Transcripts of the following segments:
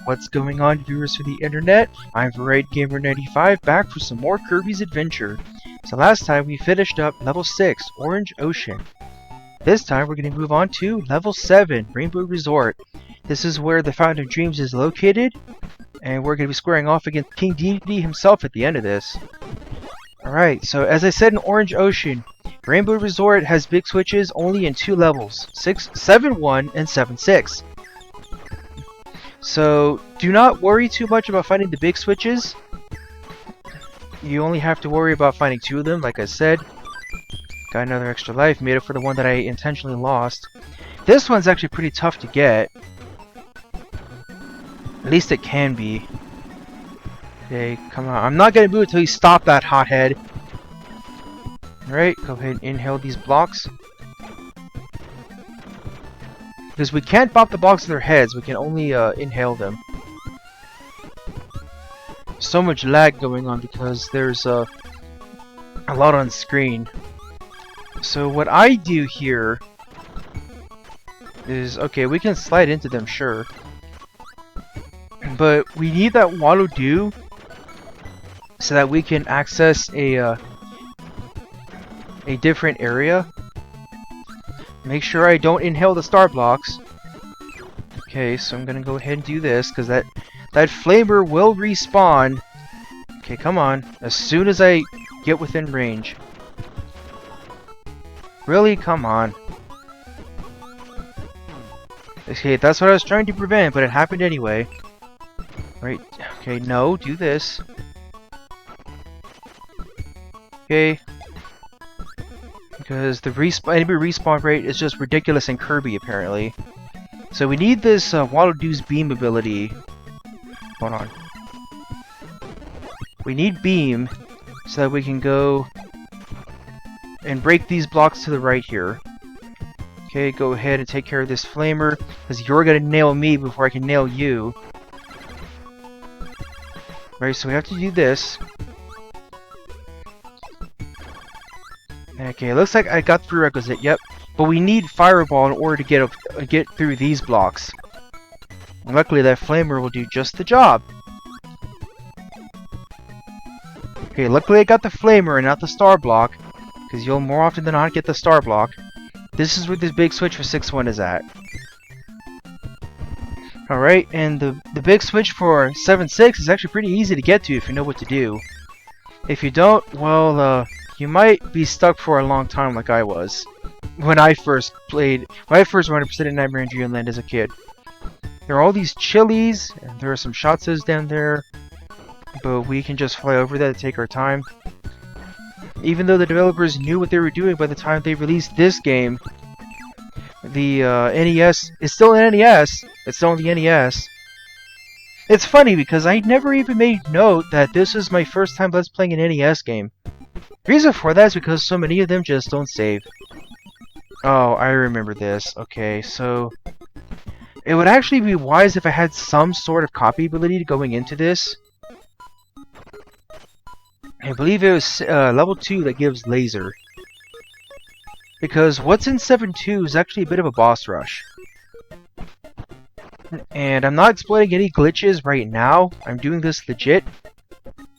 What's going on, viewers for the internet? I'm VariedGamer95, back for some more Kirby's Adventure. So last time we finished up level 6, Orange Ocean. This time we're going to move on to level 7, Rainbow Resort. This is where the Fountain of Dreams is located, and we're going to be squaring off against King Dedede himself at the end of this. Alright, so as I said in Orange Ocean, Rainbow Resort has big switches only in 2 levels, 7-1 and 7-6. So, do not worry too much about finding the big switches. You only have to worry about finding 2 of them, like I said. Got another extra life, made up for the one that I intentionally lost. This one's actually pretty tough to get. At least it can be. Okay, come on. I'm not gonna move until you stop that hothead. Alright, go ahead and inhale these blocks. Because we can't pop the blocks with their heads, we can only inhale them. So much lag going on because there's a lot on screen. So what I do here is, okay, we can slide into them, sure. But we need that Waddle-Doo so that we can access a different area. Make sure I don't inhale the star blocks. Okay, so I'm gonna go ahead and do this because that flamer will respawn. Okay, come on. As soon as I get within range. Really? Come on. Okay, that's what I was trying to prevent, but it happened anyway. Right. Okay, no, do this. Okay. Because the enemy respawn rate is just ridiculous in Kirby, apparently. So we need this Waddle-Doo's beam ability. Hold on. We need beam so that we can go and break these blocks to the right here. Okay, go ahead and take care of this flamer, because you're gonna nail me before I can nail you. Right, so we have to do this. Okay, it looks like I got the prerequisite, yep. But we need Fireball in order to get through these blocks. And luckily that flamer will do just the job. Okay, luckily I got the flamer and not the star block, because you'll more often than not get the star block. This is where this big switch for 6-1 is at. Alright, and the big switch for 7-6 is actually pretty easy to get to if you know what to do. If you don't, well, you might be stuck for a long time like I was. When I first ran 100% in Nightmare in Dreamland as a kid. There are all these chilies, and there are some shotzes down there. But we can just fly over that to take our time. Even though the developers knew what they were doing by the time they released this game, the NES is still an NES. It's still on the NES. It's funny because I never even made note that this is my first time Let's playing an NES game. The reason for that is because so many of them just don't save. Oh, I remember this. Okay, so it would actually be wise if I had some sort of copy ability going into this. I believe it was level 2 that gives laser. Because what's in 7-2 is actually a bit of a boss rush. And I'm not exploiting any glitches right now. I'm doing this legit.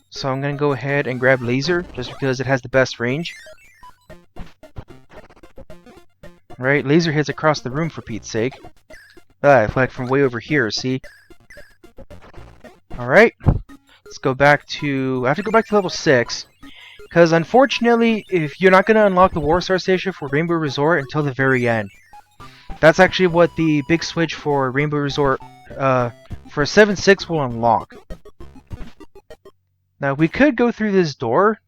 So I'm gonna go ahead and grab laser, just because it has the best range. Right, laser hits across the room for Pete's sake. Like from way over here, see? Alright. Let's go back to... I have to go back to level 6. Because unfortunately, if you're not going to unlock the War Star Station for Rainbow Resort until the very end. That's actually what the big switch for Rainbow Resort for 7-6 will unlock. Now, we could go through this door,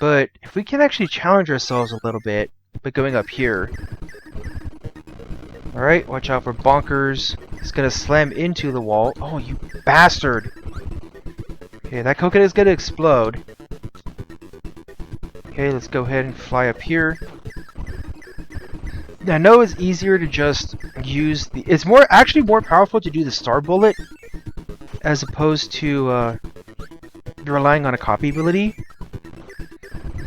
but if we can actually challenge ourselves a little bit by going up here. Alright, watch out for bonkers. It's going to slam into the wall. Oh, you bastard! Okay, that coconut is going to explode. Okay, let's go ahead and fly up here. I know it's easier to just use the... It's actually more powerful to do the star bullet as opposed to relying on a copy ability.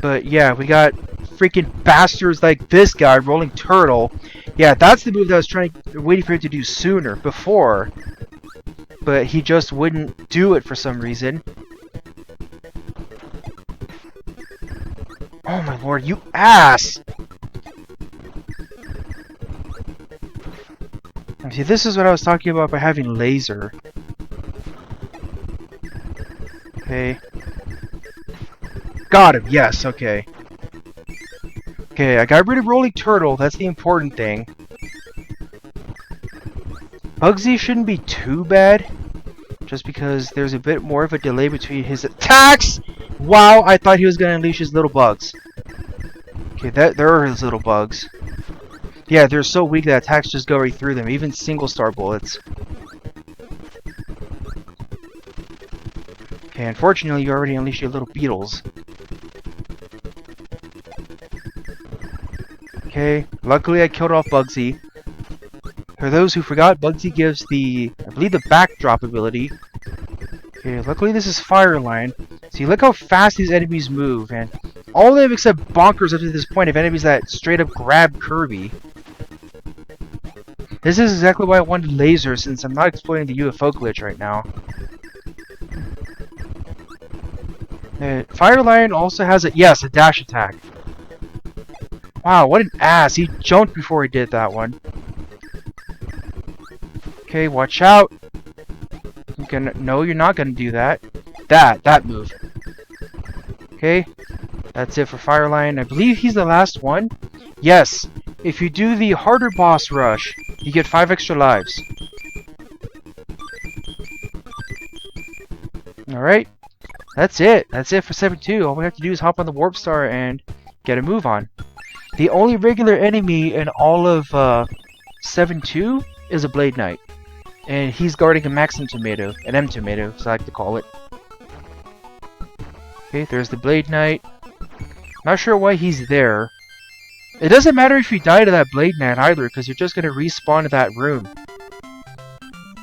But yeah, we got freaking bastards like this guy, Rolling Turtle. Yeah, that's the move that I was waiting for him to do sooner, before. but he just wouldn't do it for some reason. Oh my lord, you ass! See, this is what I was talking about by having laser. Okay. Got him, yes, okay. Okay, I got rid of Rolling Turtle, that's the important thing. Bugsy shouldn't be too bad, just because there's a bit more of a delay between his attacks! Wow, I thought he was going to unleash his little bugs. Okay, there are his little bugs. Yeah, they're so weak that attacks just go right through them, even single star bullets. Okay, unfortunately you already unleashed your little beetles. Okay, luckily I killed off Bugsy. For those who forgot, Bugsy gives the, I believe, the backdrop ability. Okay, luckily this is Fire Line. See, look how fast these enemies move, and all of them except Bonkers up to this point have enemies that straight up grab Kirby. This is exactly why I wanted laser, since I'm not exploiting the UFO glitch right now. Fire Lion also has a dash attack. Wow, what an ass! He jumped before he did that one. Okay, watch out! No, you're not gonna do that. That move. Okay, that's it for Fire Lion. I believe he's the last one. Yes, if you do the harder boss rush, you get 5 extra lives. Alright, that's it. That's it for 7-2. All we have to do is hop on the Warp Star and get a move on. The only regular enemy in all of 7-2 is a Blade Knight. And he's guarding a Maxim Tomato, an M Tomato, as I like to call it. Okay, there's the Blade Knight. Not sure why he's there. It doesn't matter if you die to that Blade Knight either, because you're just going to respawn to that room.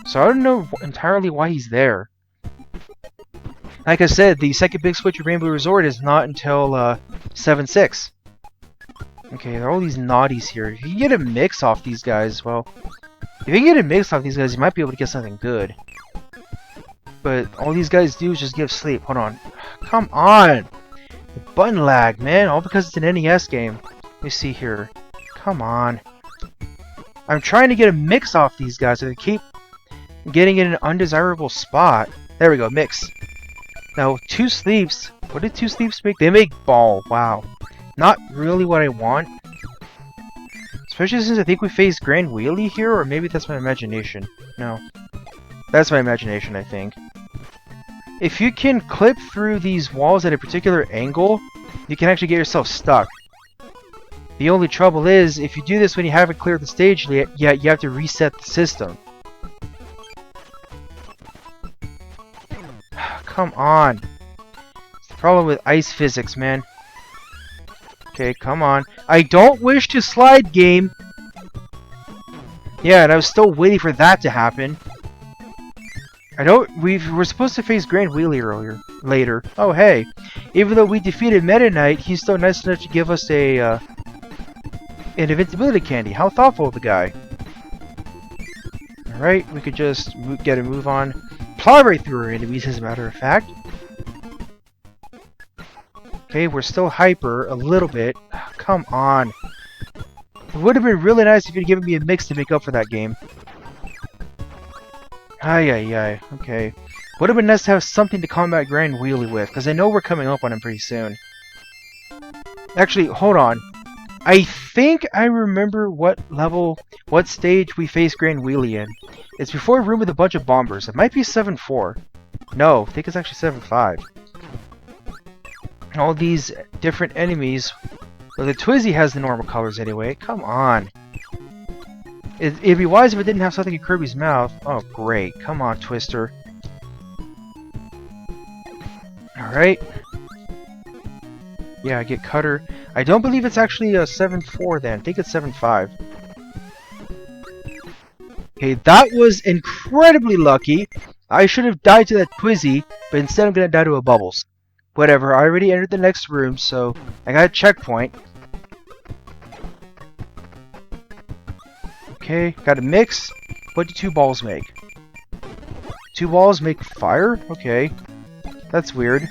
So I don't know entirely why he's there. Like I said, the second big switch of Rainbow Resort is not until 7-6. Okay, there are all these naughties here. If you can get a mix off these guys, well... If you can get a mix off these guys, you might be able to get something good. But all these guys do is just give sleep. Hold on. Come on! Button lag, man. All because it's an NES game. Let me see here. Come on. I'm trying to get a mix off these guys, and they keep getting in an undesirable spot. There we go, mix. Now, 2 sleeps. What did 2 sleeps make? They make ball. Wow. Not really what I want. Especially since I think we faced Grand Wheelie here, or maybe that's my imagination. No. That's my imagination, I think. If you can clip through these walls at a particular angle, you can actually get yourself stuck. The only trouble is, if you do this when you haven't cleared the stage yet, you have to reset the system. Come on. It's the problem with ice physics, man. Okay, come on. I don't wish to slide, game! Yeah, and I was still waiting for that to happen. We're supposed to face Grand Wheelie later. Oh, hey. Even though we defeated Meta Knight, he's still nice enough to give us an invincibility candy. How thoughtful of the guy. Alright, we could just get a move on. Plow right through our enemies, as a matter of fact. Okay, we're still hyper a little bit. Come on. It would have been really nice if you'd given me a mix to make up for that game. Ay. Okay. Would have been nice to have something to combat Grand Wheelie with, because I know we're coming up on him pretty soon. Actually, hold on. I think I remember what stage we faced Grand Wheelie in. It's before a room with a bunch of bombers. It might be 7-4. No, I think it's actually 7-5. All these different enemies. Well, the Twizzy has the normal colors anyway. Come on. It'd be wise if it didn't have something in Kirby's mouth. Oh, great. Come on, Twister. Alright. Yeah, I get Cutter. I don't believe it's actually a 7-4 then. I think it's 7-5. Okay, that was incredibly lucky. I should have died to that Twizzy, but instead I'm gonna die to a Bubbles. Whatever, I already entered the next room, so I got a checkpoint. Okay, got a mix. What do 2 balls make? 2 walls make fire? Okay. That's weird.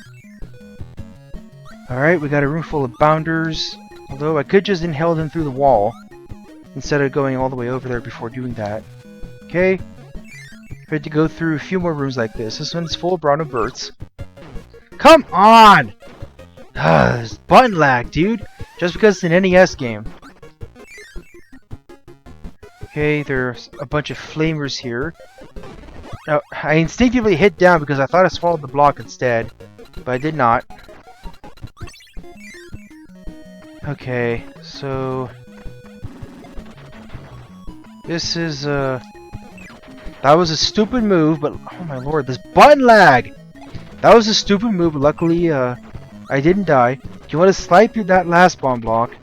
Alright, we got a room full of bounders. Although I could just inhale them through the wall instead of going all the way over there before doing that. Okay. Ready to go through a few more rooms like this. This one's full of brown and birds. Come on! There's button lag, dude. Just because it's an NES game. Okay, there's a bunch of flamers here. Now, I instinctively hit down because I thought I swallowed the block instead, but I did not. Okay, so this is that was a stupid move, but oh my lord, this button lag! That was a stupid move, but luckily I didn't die. Do you want to slide through that last bomb block?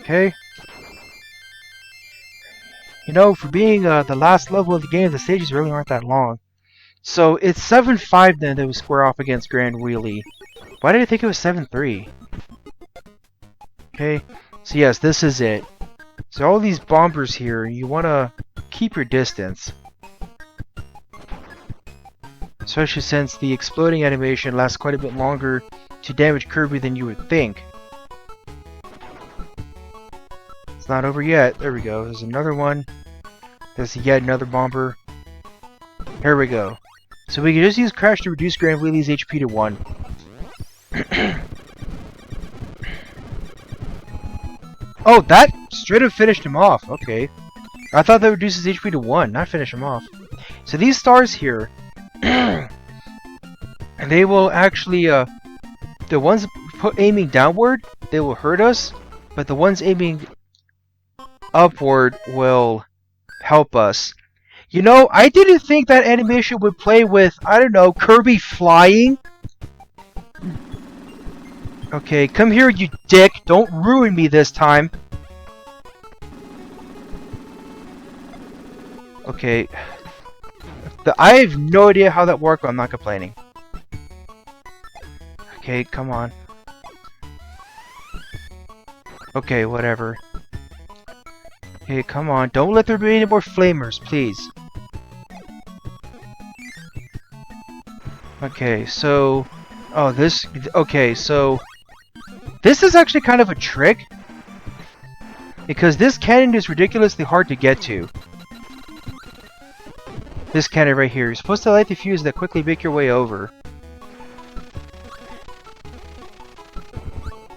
Okay. You know, for being the last level of the game, the stages really aren't that long. So it's 7-5 then that we square off against Grand Wheelie. Why did I think it was 7-3? Okay, so yes, this is it. So all these bombers here, you want to keep your distance. Especially since the exploding animation lasts quite a bit longer to damage Kirby than you would think. It's not over yet. There we go. There's another one. There's yet another bomber. Here we go. So we can just use Crash to reduce Grand Wheelie's HP to 1. Oh, that straight up finished him off. Okay. I thought that reduces HP to 1, not finish him off. So these stars here, they will actually, the ones aiming downward, they will hurt us, but the ones aiming upward will help us. You know, I didn't think that animation would play with, I don't know, Kirby flying. Okay, come here, you dick. Don't ruin me this time. Okay. I have no idea how that worked, but I'm not complaining. Okay, come on. Okay, whatever. Okay, come on. Don't let there be any more flamers, please. Okay, so... Oh, this... Okay, so... This is actually kind of a trick. Because this cannon is ridiculously hard to get to. This cannon right here. You're supposed to light the fuse that quickly make your way over.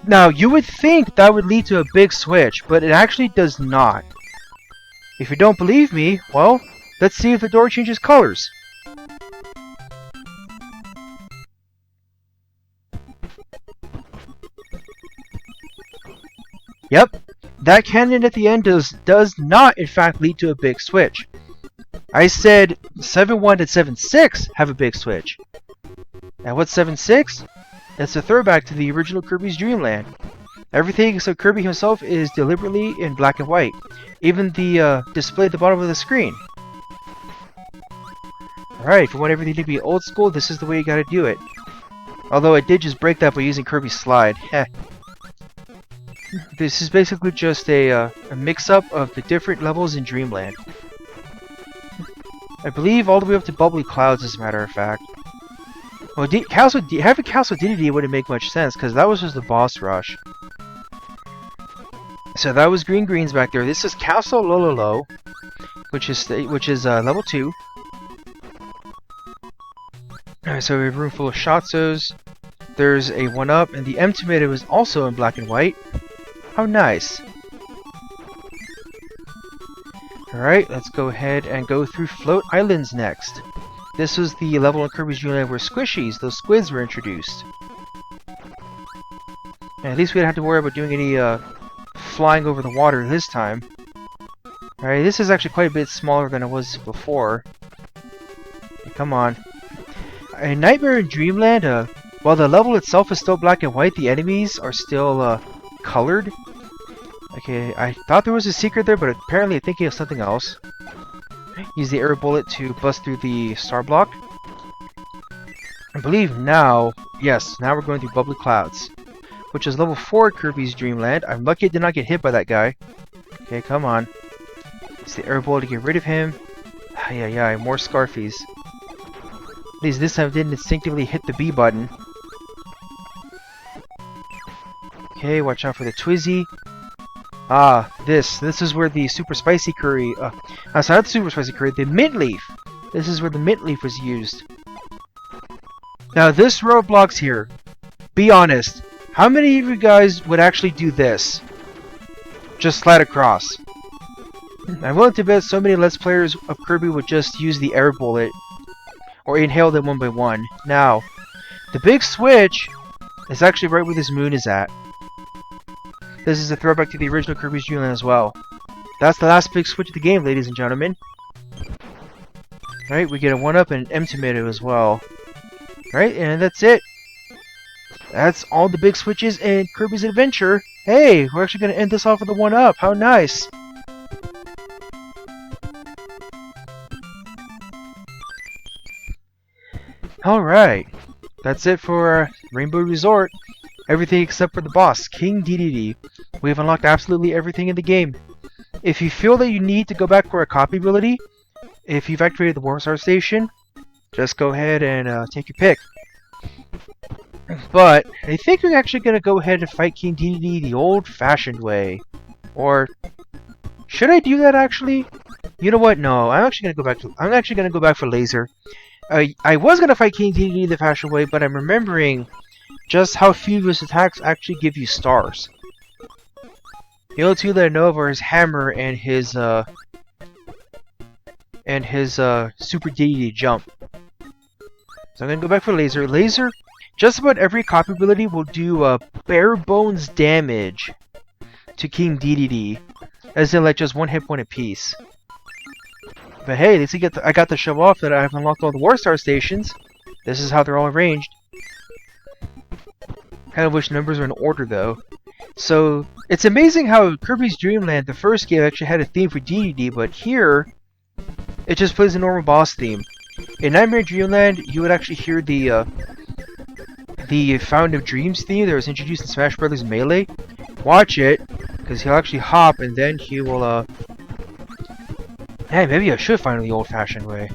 Now, you would think that would lead to a big switch, but it actually does not. If you don't believe me, well, let's see if the door changes colors. Yep, that cannon at the end does not, in fact, lead to a big switch. I said 7-1 and 7-6 have a big switch. Now what's 7-6? It's a throwback to the original Kirby's Dream Land. Everything except Kirby himself is deliberately in black and white. Even the display at the bottom of the screen. Alright, if you want everything to be old school, this is the way you gotta do it. Although I did just break that by using Kirby's slide. Heh. This is basically just a mix-up of the different levels in Dreamland. I believe all the way up to Bubbly Clouds, as a matter of fact. Well, having Castle Dedede wouldn't make much sense, because that was just the boss rush. So that was Greens back there. This is Castle Lololo, which is level 2. Alright, so we have a room full of Shotzos. There's a 1-up, and the M tomato is also in black and white. How nice. Alright, let's go ahead and go through Float Islands next. This was the level in Kirby's Dream Land where Squishies, those squids, were introduced. And at least we didn't have to worry about doing any flying over the water this time. Alright, this is actually quite a bit smaller than it was before. Come on. In Nightmare in Dreamland, while the level itself is still black and white, the enemies are still colored. Okay, I thought there was a secret there, but apparently I'm thinking of something else. Use the air bullet to bust through the star block. I believe now, yes, now we're going through Bubbly Clouds, which is level 4 Kirby's Dream Land. I'm lucky I did not get hit by that guy. Okay, come on. Use the air bullet to get rid of him. Yeah, more Scarfies. At least this time I didn't instinctively hit the B button. Okay, watch out for the Twizzy. Ah, this is where the super spicy curry, sorry, not the super spicy curry, the mint leaf. This is where the mint leaf was used. Now this roadblocks here, be honest, how many of you guys would actually do this? Just slide across. I'm willing to bet so many Let's Players of Kirby would just use the air bullet, or inhale them one by one. Now, the big switch is actually right where this moon is at. This is a throwback to the original Kirby's Dream Land as well. That's the last big switch of the game, ladies and gentlemen. Alright, we get a 1-up and an M tomato as well. Alright, and that's it. That's all the big switches in Kirby's Adventure. Hey, we're actually going to end this off with a 1-up. How nice. Alright, that's it for Rainbow Resort. Everything except for the boss, King Dedede. We've unlocked absolutely everything in the game. If you feel that you need to go back for a copy ability, if you've activated the Warp Star Station, just go ahead and take your pick. But I think we're actually going to go ahead and fight King Dedede the old-fashioned way. Or should I do that actually? You know what? No, I'm actually going to go back for Laser. I was going to fight King Dedede the fashion way, but I'm remembering just how few of his attacks actually give you stars. The only two that I know of are his hammer and his Super Dedede jump. So I'm going to go back for Laser. Laser, just about every copy ability will do bare bones damage to King Dedede, as in like just one hit point apiece. But hey, at least I got to show off that I've unlocked all the War Star stations. This is how they're all arranged. Kind of wish numbers were in order though. So it's amazing how Kirby's Dream Land, the first game, actually had a theme for Dedede, but here it just plays a normal boss theme. In Nightmare Dreamland, you would actually hear the Fountain of Dreams theme that was introduced in Smash Bros. Melee. Watch it, because he'll actually hop and then he will Hey, maybe I should find the old-fashioned way.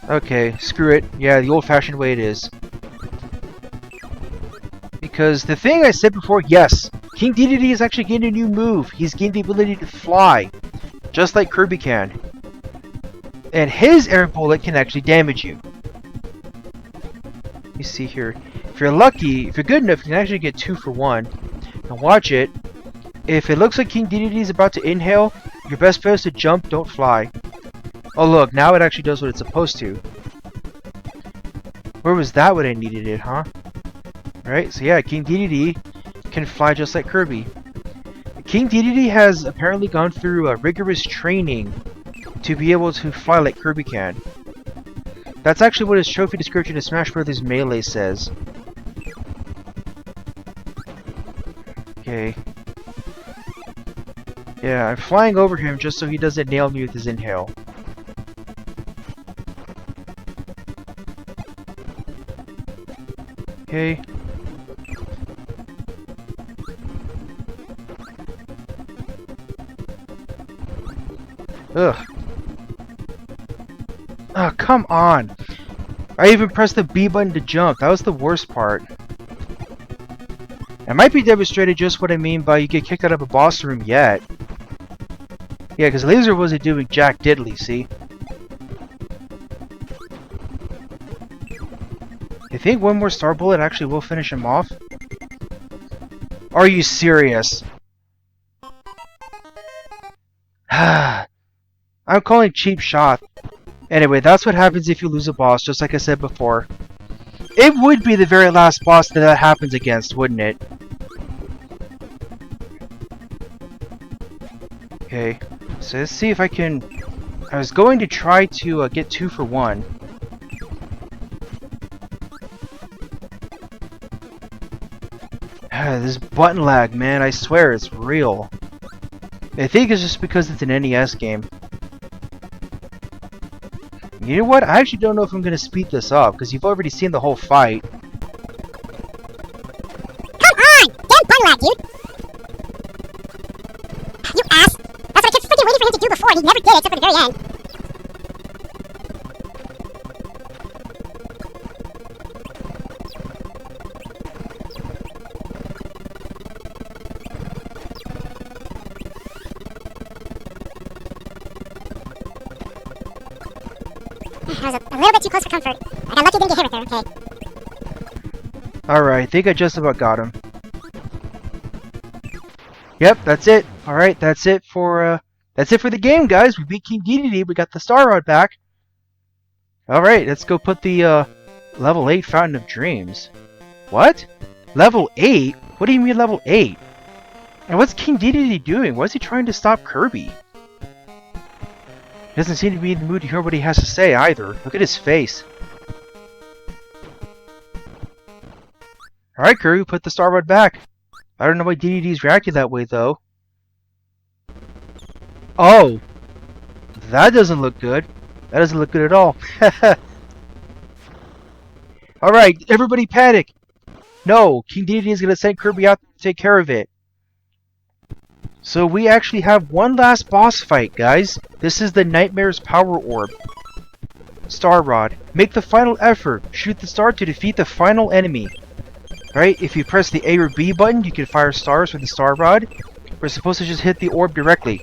Okay, screw it. Yeah, the old-fashioned way it is. Because the thing I said before, yes, King Dedede has actually gained a new move. He's gained the ability to fly, just like Kirby can. And his air bullet can actually damage you. You see here, if you're lucky, if you're good enough, you can actually get 2 for 1. Now watch it. If it looks like King Dedede is about to inhale, your best bet is to jump, don't fly. Oh look, now it actually does what it's supposed to. Where was that when I needed it, huh? Right, so yeah, King Dedede can fly just like Kirby. King Dedede has apparently gone through a rigorous training to be able to fly like Kirby can. That's actually what his trophy description in Smash Bros. Melee says. Okay. Yeah, I'm flying over him just so he doesn't nail me with his inhale. Okay. Ugh. Oh, come on! I even pressed the B button to jump. That was the worst part. I might be demonstrating just what I mean by you get kicked out of a boss room yet. Yeah, because Laser wasn't doing jack diddly, see? I think one more star bullet actually will finish him off. Are you serious? I'm calling cheap shot. Anyway, that's what happens if you lose a boss, just like I said before. It would be the very last boss that happens against, wouldn't it? Okay, so let's see if I can... I was going to try to get 2 for 1. This button lag, man, I swear it's real. I think it's just because it's an NES game. You know what? I actually don't know if I'm going to speed this up, because you've already seen the whole fight. Come on! Damn button lag, dude! You ass! That's what I kept freaking waiting for him to do before, and he never did except for the very end. That was a little bit too close for comfort. I got lucky didn't get hit right there, okay. Alright, I think I just about got him. Yep, that's it. Alright, that's it for the game, guys. We beat King Dedede, we got the Star Rod back. Alright, let's go put the level 8 Fountain of Dreams. What? Level 8? What do you mean level 8? And what's King Dedede doing? Why is he trying to stop Kirby? He doesn't seem to be in the mood to hear what he has to say either. Look at his face. Alright, Kirby, put the Star Rod back. I don't know why Dedede's reacting that way, though. Oh! That doesn't look good. That doesn't look good at all. Alright, everybody panic! No, King Dedede is going to send Kirby out to take care of it. So we actually have one last boss fight, guys. This is the Nightmare's Power Orb. Star Rod. Make the final effort. Shoot the star to defeat the final enemy. Right? If you press the A or B button, you can fire stars with the Star Rod. We're supposed to just hit the orb directly.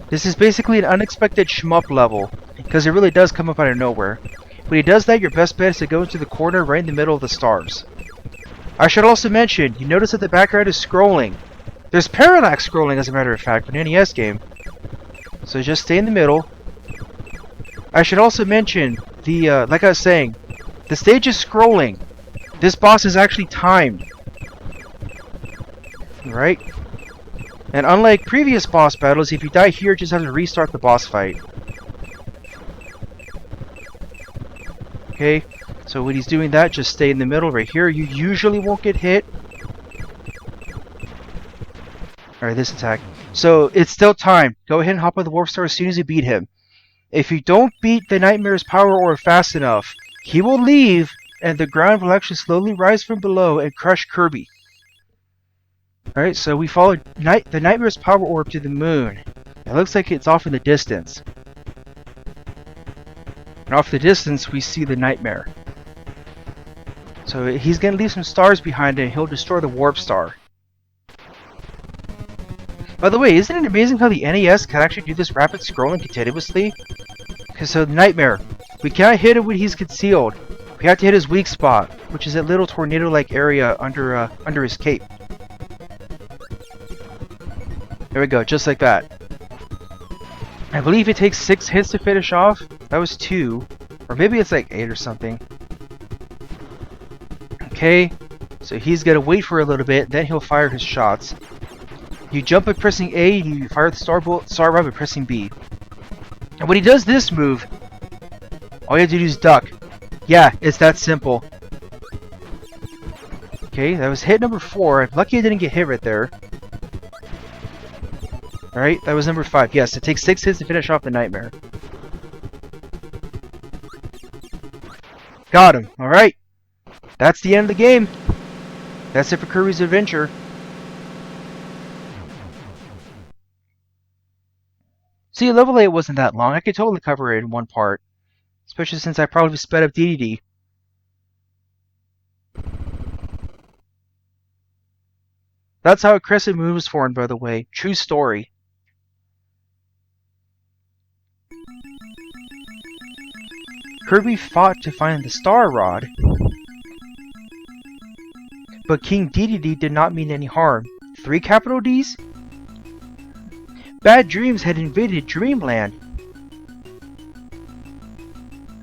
This is basically an unexpected shmup level, because it really does come up out of nowhere. When he does that, your best bet is to go into the corner right in the middle of the stars. I should also mention, you notice that the background is scrolling. There's parallax scrolling, as a matter of fact, in an NES game. So just stay in the middle. I should also mention, like I was saying, the stage is scrolling. This boss is actually timed. Right? And unlike previous boss battles, if you die here, you just have to restart the boss fight. Okay, so when he's doing that, just stay in the middle right here. You usually won't get hit. Alright, this attack. So, it's still time. Go ahead and hop on the Warp Star as soon as you beat him. If you don't beat the Nightmare's Power Orb fast enough, he will leave, and the ground will actually slowly rise from below and crush Kirby. Alright, so we followed the Nightmare's Power Orb to the moon. It looks like it's off in the distance. And off in the distance, we see the Nightmare. So he's going to leave some stars behind and he'll destroy the Warp Star. By the way, isn't it amazing how the NES can actually do this rapid scrolling continuously? Okay, so the Nightmare. We can't hit him when he's concealed. We have to hit his weak spot, which is that little tornado-like area under his cape. There we go, just like that. I believe it takes 6 hits to finish off. That was 2. Or maybe it's like 8 or something. Okay, so he's gonna wait for a little bit, then he'll fire his shots. You jump by pressing A, you fire the Star Rod by pressing B. And when he does this move, all you have to do is duck. Yeah, it's that simple. Okay, that was hit number 4. I'm lucky I didn't get hit right there. Alright, that was number 5. Yes, it takes 6 hits to finish off the Nightmare. Got him. Alright. That's the end of the game. That's it for Kirby's Adventure. See, level 8 wasn't that long. I could totally cover it in one part. Especially since I probably sped up Dedede. That's how a crescent moon was formed, by the way. True story. Kirby fought to find the Star Rod, but King Dedede did not mean any harm. 3 capital D's? Bad dreams had invaded Dreamland.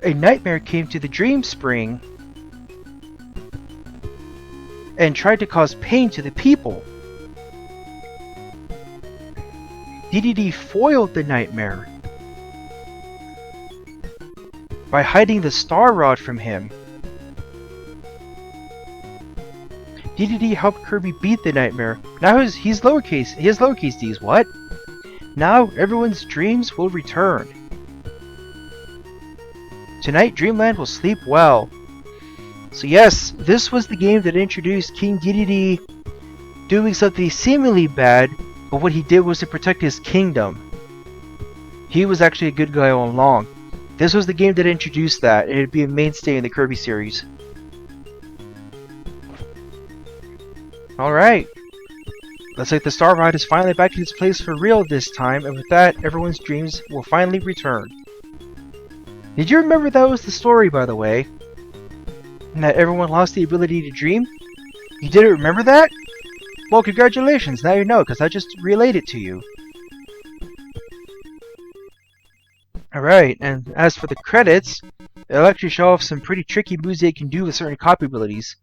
A nightmare came to the Dream Spring and tried to cause pain to the people. Dedede foiled the nightmare by hiding the Star Rod from him. Dedede helped Kirby beat the nightmare. Now he has lowercase d's. What? Now everyone's dreams will return. Tonight Dreamland will sleep well. So yes, this was the game that introduced King Dedede doing something seemingly bad, but what he did was to protect his kingdom. He was actually a good guy all along. This was the game that introduced that, and it'd be a mainstay in the Kirby series. Alright. Looks like the Star Rod is finally back in its place for real this time, and with that, everyone's dreams will finally return. Did you remember that was the story, by the way? And that everyone lost the ability to dream? You didn't remember that? Well, congratulations, now you know, because I just relayed it to you. Alright, and as for the credits, they'll actually show off some pretty tricky moves they can do with certain copy abilities.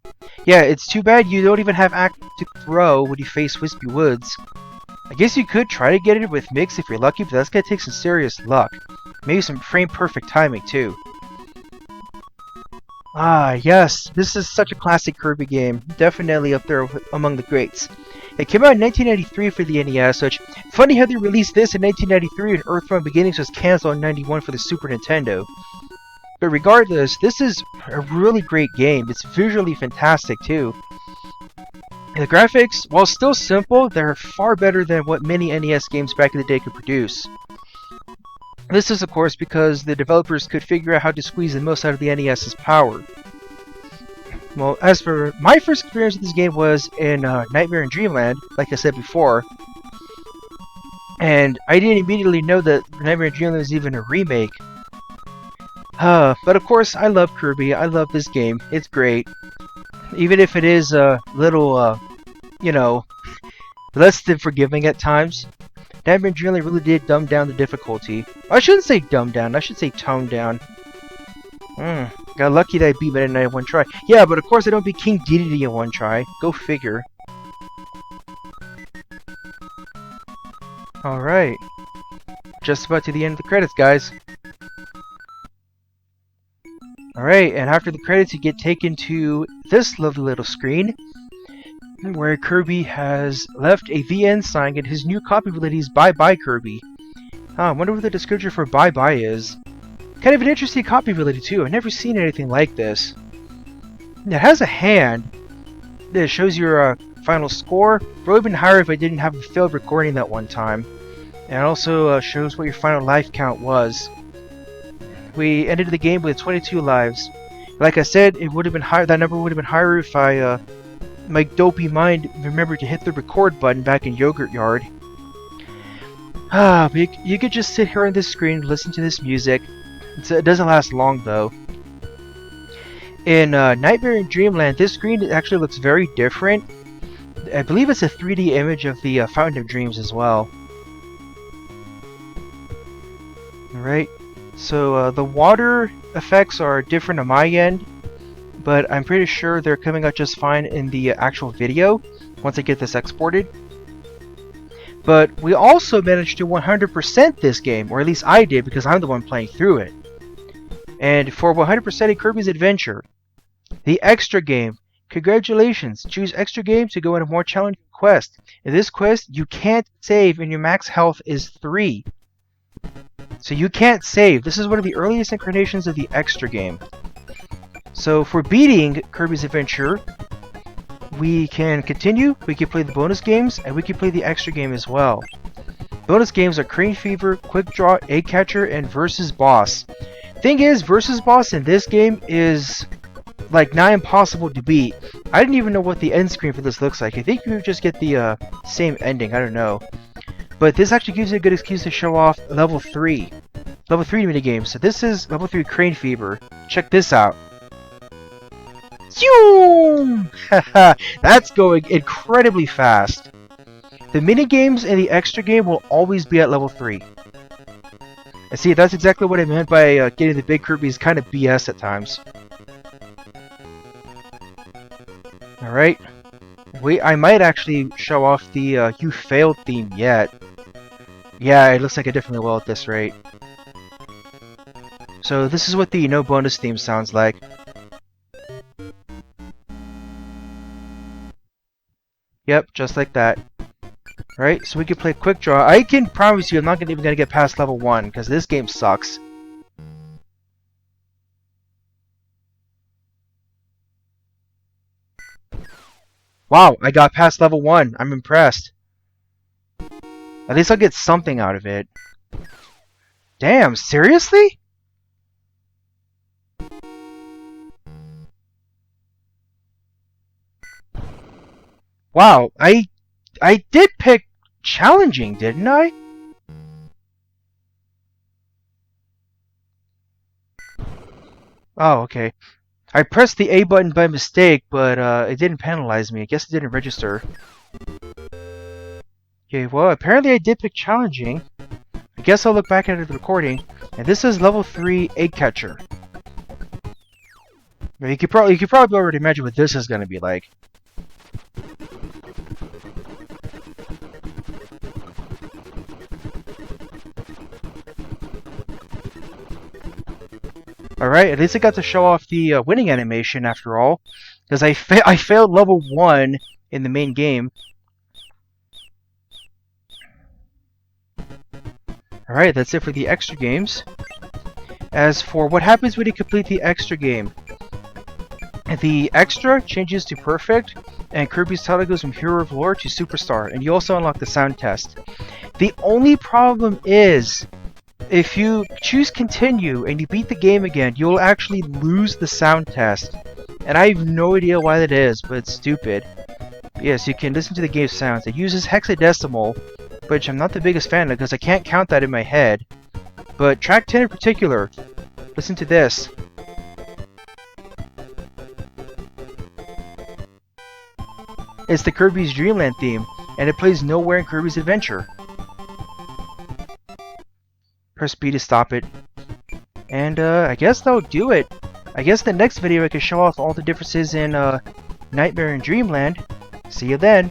Yeah, it's too bad you don't even have active throw when you face Wispy Woods. I guess you could try to get it with Mix if you're lucky, but that's gonna take some serious luck. Maybe some frame-perfect timing, too. Ah, yes, this is such a classic Kirby game. Definitely up there among the greats. It came out in 1993 for the NES, which, funny how they released this in 1993 and Earthbound Beginnings was cancelled in 91 for the Super Nintendo. But regardless, this is a really great game. It's visually fantastic, too. The graphics, while still simple, they're far better than what many NES games back in the day could produce. This is, of course, because the developers could figure out how to squeeze the most out of the NES's power. Well, as for my first experience with this game was in Nightmare in Dreamland, like I said before. And I didn't immediately know that Nightmare in Dreamland was even a remake. But of course, I love Kirby. I love this game. It's great. Even if it is a little, you know, less than forgiving at times. Nightmare in Dreamland really did dumb down the difficulty. I shouldn't say dumb down, I should say tone down. Got lucky that I beat Meta Knight in one try. Yeah, but of course I don't beat King Dedede in one try. Go figure. Alright. Just about to the end of the credits, guys. Alright, and after the credits you get taken to this lovely little screen, where Kirby has left a The End sign and his new copy ability is Bye Bye Kirby. I wonder what the description for Bye Bye is. Kind of an interesting copy ability too. I've never seen anything like this. It has a hand that shows your final score. It would have been higher if I didn't have a failed recording that one time. And it also shows what your final life count was. We ended the game with 22 lives. Like I said, it would have been higher. That number would have been higher if I my dopey mind remembered to hit the record button back in Yogurt Yard. But you could just sit here on this screen and listen to this music. It doesn't last long though. In Nightmare in Dreamland, this screen actually looks very different. I believe it's a 3D image of the Fountain of Dreams as well. Alright, so the water effects are different on my end, but I'm pretty sure they're coming out just fine in the actual video once I get this exported. But we also managed to 100% this game, or at least I did because I'm the one playing through it. And for 100% Kirby's Adventure, the extra game, congratulations, choose extra game to go on a more challenging quest. In this quest, you can't save and your max health is 3. So you can't save. This is one of the earliest incarnations of the extra game. So for beating Kirby's Adventure, we can continue, we can play the bonus games, and we can play the extra game as well. Bonus games are Crane Fever, Quick Draw, Egg Catcher, and Versus Boss. Thing is, Versus Boss in this game is like nigh impossible to beat. I didn't even know what the end screen for this looks like. I think you just get the same ending, I don't know. But this actually gives you a good excuse to show off level 3. Level 3 minigame. So this is level 3 Crane Fever. Check this out. Zoom! That's going incredibly fast. The minigames in the extra game will always be at level 3. And see, that's exactly what I meant by getting the big Kirby's kind of BS at times. Alright. I might actually show off the You Failed theme yet. Yeah, it looks like I definitely will at this rate. So this is what the no bonus theme sounds like. Yep, just like that. Alright, so we can play Quick Draw. I can promise you I'm not even gonna get past level 1, because this game sucks. Wow, I got past level 1. I'm impressed. At least I'll get something out of it. Damn, seriously? Wow, I did pick challenging, didn't I? Oh, okay. I pressed the A button by mistake, but it didn't penalize me. I guess it didn't register. Okay, well, apparently I did pick challenging. I guess I'll look back at the recording. And this is level 3 egg catcher. Now, you could probably already imagine what this is going to be like. Alright, at least I got to show off the winning animation after all. Because I failed level 1 in the main game. Alright, that's it for the extra games. As for what happens when you complete the extra game. The extra changes to perfect, and Kirby's title goes from Hero of Lore to Superstar, and you also unlock the sound test. The only problem is, if you choose continue and you beat the game again, you'll actually lose the sound test. And I have no idea why that is, but it's stupid. But yes, you can listen to the game's sounds. It uses hexadecimal, which I'm not the biggest fan of because I can't count that in my head. But track 10 in particular, listen to this. It's the Kirby's Dreamland theme, and it plays nowhere in Kirby's Adventure. Press B to stop it. And I guess that'll do it. I guess the next video I can show off all the differences in Nightmare and Dreamland. See you then.